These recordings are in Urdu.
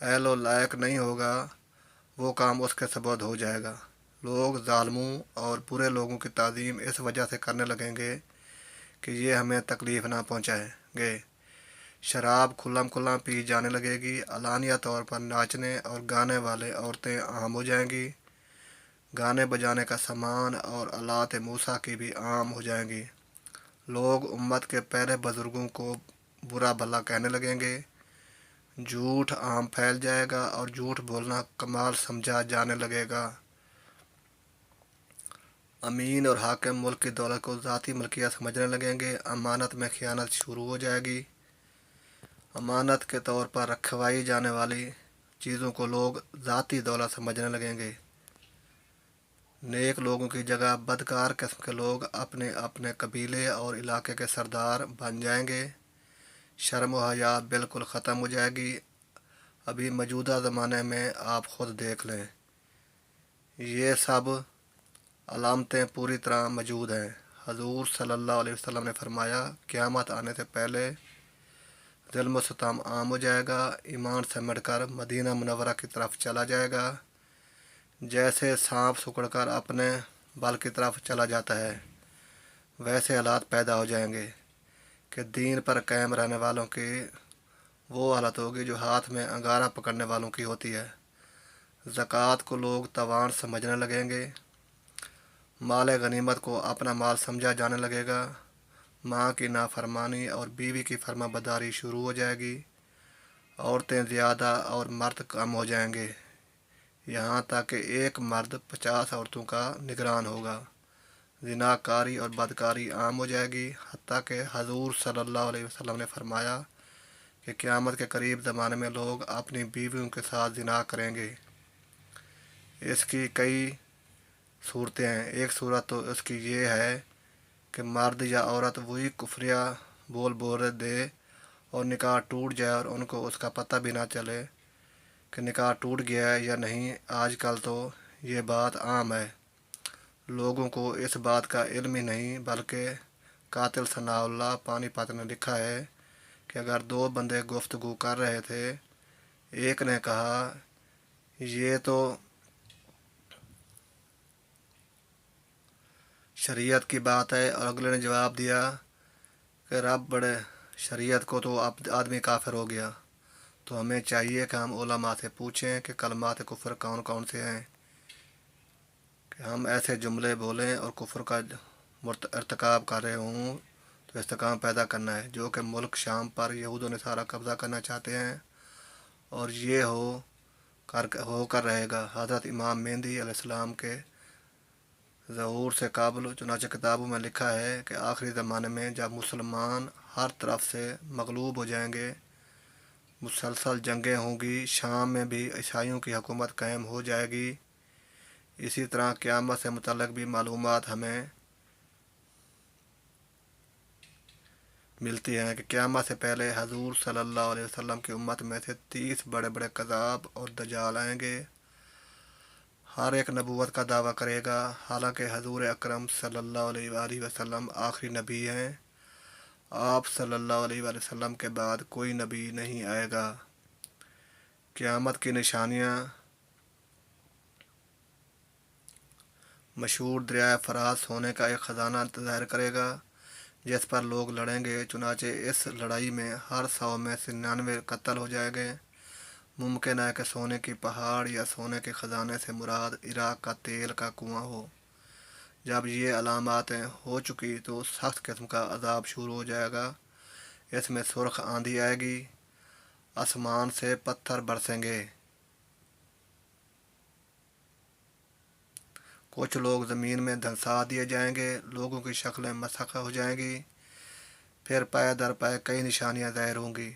اہل و لائق نہیں ہوگا وہ کام اس کے سبب ہو جائے گا۔ لوگ ظالموں اور برے لوگوں کی تعظیم اس وجہ سے کرنے لگیں گے کہ یہ ہمیں تکلیف نہ پہنچائیں گے۔ شراب کھلم کھلا پی جانے لگے گی، علانیہ طور پر ناچنے اور گانے والے عورتیں عام ہو جائیں گی، گانے بجانے کا سامان اور آلات موسیقی کی بھی عام ہو جائیں گی۔ لوگ امت کے پہلے بزرگوں کو برا بھلا کہنے لگیں گے، جھوٹ عام پھیل جائے گا اور جھوٹ بولنا کمال سمجھا جانے لگے گا۔ امین اور حاکم ملک کی دولت کو ذاتی ملکیت سمجھنے لگیں گے، امانت میں خیانت شروع ہو جائے گی۔ امانت کے طور پر رکھوائی جانے والی چیزوں کو لوگ ذاتی دولت سمجھنے لگیں گے۔ نیک لوگوں کی جگہ بدکار قسم کے لوگ اپنے اپنے قبیلے اور علاقے کے سردار بن جائیں گے۔ شرم و حیا بالکل ختم ہو جائے گی۔ ابھی موجودہ زمانے میں آپ خود دیکھ لیں، یہ سب علامتیں پوری طرح موجود ہیں۔ حضور صلی اللہ علیہ وسلم نے فرمایا، قیامت آنے سے پہلے ظلم و ستم عام ہو جائے گا، ایمان سمٹ کر مدینہ منورہ کی طرف چلا جائے گا، جیسے سانپ سکڑ کر اپنے بل کی طرف چلا جاتا ہے۔ ویسے حالات پیدا ہو جائیں گے کہ دین پر قائم رہنے والوں کی وہ حالت ہوگی جو ہاتھ میں انگارہ پکڑنے والوں کی ہوتی ہے۔ زکوٰۃ کو لوگ تاوان سمجھنے لگیں گے، مال غنیمت کو اپنا مال سمجھا جانے لگے گا، ماں کی نافرمانی اور بیوی کی فرما برداری شروع ہو جائے گی، عورتیں زیادہ اور مرد کم ہو جائیں گے، یہاں تک کہ ایک مرد 50 عورتوں کا نگران ہوگا۔ زناکاری اور بدکاری عام ہو جائے گی، حتیٰ کہ حضور صلی اللہ علیہ وسلم نے فرمایا کہ قیامت کے قریب زمانے میں لوگ اپنی بیویوں کے ساتھ زنا کریں گے۔ اس کی کئی صورتیں ہیں۔ ایک صورت تو اس کی یہ ہے کہ مرد یا عورت وہی کفریہ بول دے اور نکاح ٹوٹ جائے اور ان کو اس کا پتہ بھی نہ چلے کہ نکاح ٹوٹ گیا ہے یا نہیں۔ آج کل تو یہ بات عام ہے، لوگوں کو اس بات کا علم ہی نہیں، بلکہ قاتل ثناء اللہ پانی پت نے لکھا ہے کہ اگر دو بندے گفتگو کر رہے تھے، ایک نے کہا یہ تو شریعت کی بات ہے، اور اگلے نے جواب دیا کہ رب بڑے، شریعت کو تو اب آدمی کافر ہو گیا۔ تو ہمیں چاہیے کہ ہم علماء سے پوچھیں کہ کلمات کفر کون کون سے ہیں، کہ ہم ایسے جملے بولیں اور کفر کا ارتکاب کر رہے ہوں تو استحکام پیدا کرنا ہے، جو کہ ملک شام پر یہود و نصارہ قبضہ کرنا چاہتے ہیں، اور یہ ہو کر رہے گا۔ حضرت امام مہدی علیہ السلام کے ظہور سے قبل چنانچہ کتابوں میں لکھا ہے کہ آخری زمانے میں جب مسلمان ہر طرف سے مغلوب ہو جائیں گے، مسلسل جنگیں ہوں گی، شام میں بھی عیسائیوں کی حکومت قائم ہو جائے گی۔ اسی طرح قیامت سے متعلق بھی معلومات ہمیں ملتی ہیں کہ قیامت سے پہلے حضور صلی اللہ علیہ وسلم کی امت میں سے 30 بڑے بڑے کذاب اور دجال آئیں گے۔ ہر ایک نبوت کا دعویٰ کرے گا، حالانکہ حضور اکرم صلی اللہ علیہ وآلہ وسلم آخری نبی ہیں۔ آپ صلی اللہ علیہ وآلہ وسلم کے بعد کوئی نبی نہیں آئے گا۔ قیامت کی نشانیاں مشہور دریائے فرات سونے کا ایک خزانہ ظاہر کرے گا جس پر لوگ لڑیں گے، چنانچہ اس لڑائی میں ہر 100 میں سے 99 قتل ہو جائیں گے۔ ممکن ہے کہ سونے کی پہاڑ یا سونے کے خزانے سے مراد عراق کا تیل کا کنواں ہو۔ جب یہ علاماتیں ہو چکی تو سخت قسم کا عذاب شروع ہو جائے گا۔ اس میں سرخ آندھی آئے گی، آسمان سے پتھر برسیں گے، کچھ لوگ زمین میں دھنسا دیے جائیں گے، لوگوں کی شکلیں مسخ ہو جائیں گی، پھر پائے در پائے کئی نشانیاں ظاہر ہوں گی،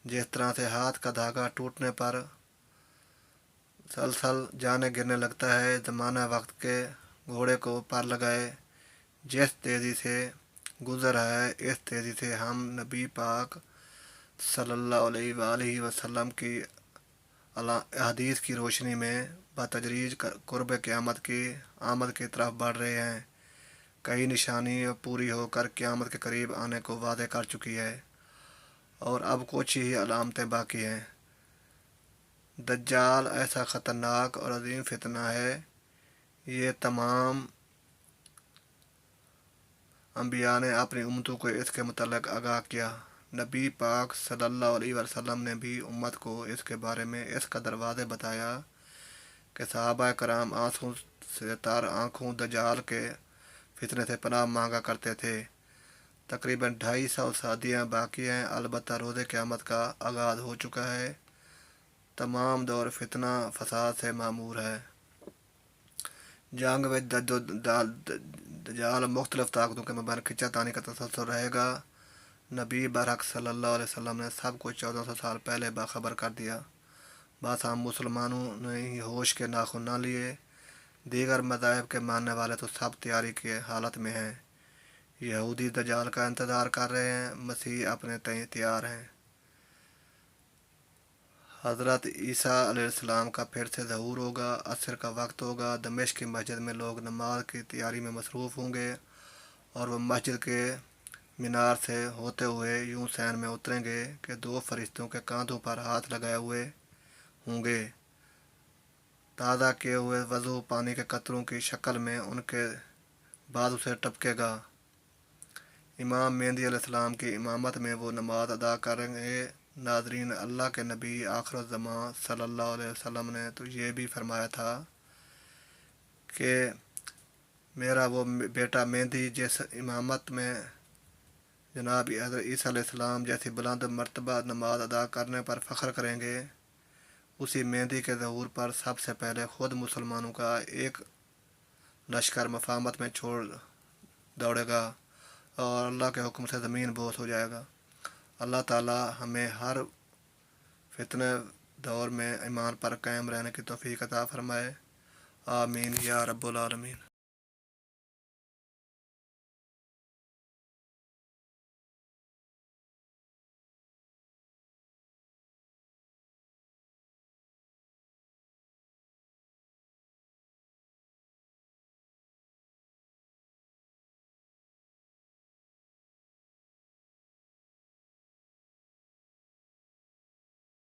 جس طرح سے ہاتھ کا دھاگا ٹوٹنے پر سلسل جانے گرنے لگتا ہے۔ زمانہ وقت کے گھوڑے کو پر لگائے، جس تیزی سے گزر رہا ہے اس تیزی سے ہم نبی پاک صلی اللہ علیہ وآلہ وسلم کی احادیث کی روشنی میں بتدریج قرب قیامت کی آمد کی طرف بڑھ رہے ہیں۔ کئی نشانی پوری ہو کر قیامت کے قریب آنے کو واضح کر چکی ہے، اور اب کچھ ہی علامتیں باقی ہیں۔ دجال ایسا خطرناک اور عظیم فتنہ ہے، یہ تمام انبیاء نے اپنی امتوں کو اس کے متعلق آگاہ کیا۔ نبی پاک صلی اللہ علیہ وسلم نے بھی امت کو اس کے بارے میں اس قدر واضح بتایا کہ صحابہ کرام آنسوں سے تر آنکھوں دجال کے فتنے سے پناہ مانگا کرتے تھے۔ تقریباً 250 صدیاں باقی ہیں، البتہ روز قیامت کا آغاز ہو چکا ہے۔ تمام دور فتنہ فساد سے معمور ہے۔ جنگ میں دجال مختلف طاقتوں کے مابین کھچا تانی کا تسلسل رہے گا۔ نبی برحق صلی اللہ علیہ وسلم نے سب کو 1400 سال پہلے باخبر کر دیا، بس ہم مسلمانوں نے ہی ہوش کے ناخن نہ لیے۔ دیگر مذاہب کے ماننے والے تو سب تیاری کی حالت میں ہیں۔ یہودی دجال کا انتظار کر رہے ہیں، مسیح اپنے تئیں تیار ہیں۔ حضرت عیسیٰ علیہ السلام کا پھر سے ظہور ہوگا، عصر کا وقت ہوگا، دمشق کی مسجد میں لوگ نماز کی تیاری میں مصروف ہوں گے، اور وہ مسجد کے مینار سے ہوتے ہوئے یوں سین میں اتریں گے کہ 2 فرشتوں کے کاندھوں پر ہاتھ لگائے ہوئے ہوں گے۔ تازہ کیے ہوئے وضو پانی کے قطروں کی شکل میں ان کے بازو سے ٹپکے گا۔ امام مہدی علیہ السلام کی امامت میں وہ نماز ادا کریں گے۔ ناظرین، اللہ کے نبی آخر الزمان صلی اللہ علیہ وسلم نے تو یہ بھی فرمایا تھا کہ میرا وہ بیٹا مہدی جس امامت میں جناب حضرت عیسیٰ علیہ السلام جیسی بلند مرتبہ نماز ادا کرنے پر فخر کریں گے، اسی مہدی کے ظہور پر سب سے پہلے خود مسلمانوں کا ایک لشکر مفاہمت میں چھوڑ دوڑے گا اور اللہ کے حکم سے زمین بوس ہو جائے گا۔ اللہ تعالی ہمیں ہر فتنہ دور میں ایمان پر قائم رہنے کی توفیق عطا فرمائے۔ آمین یا رب العالمین۔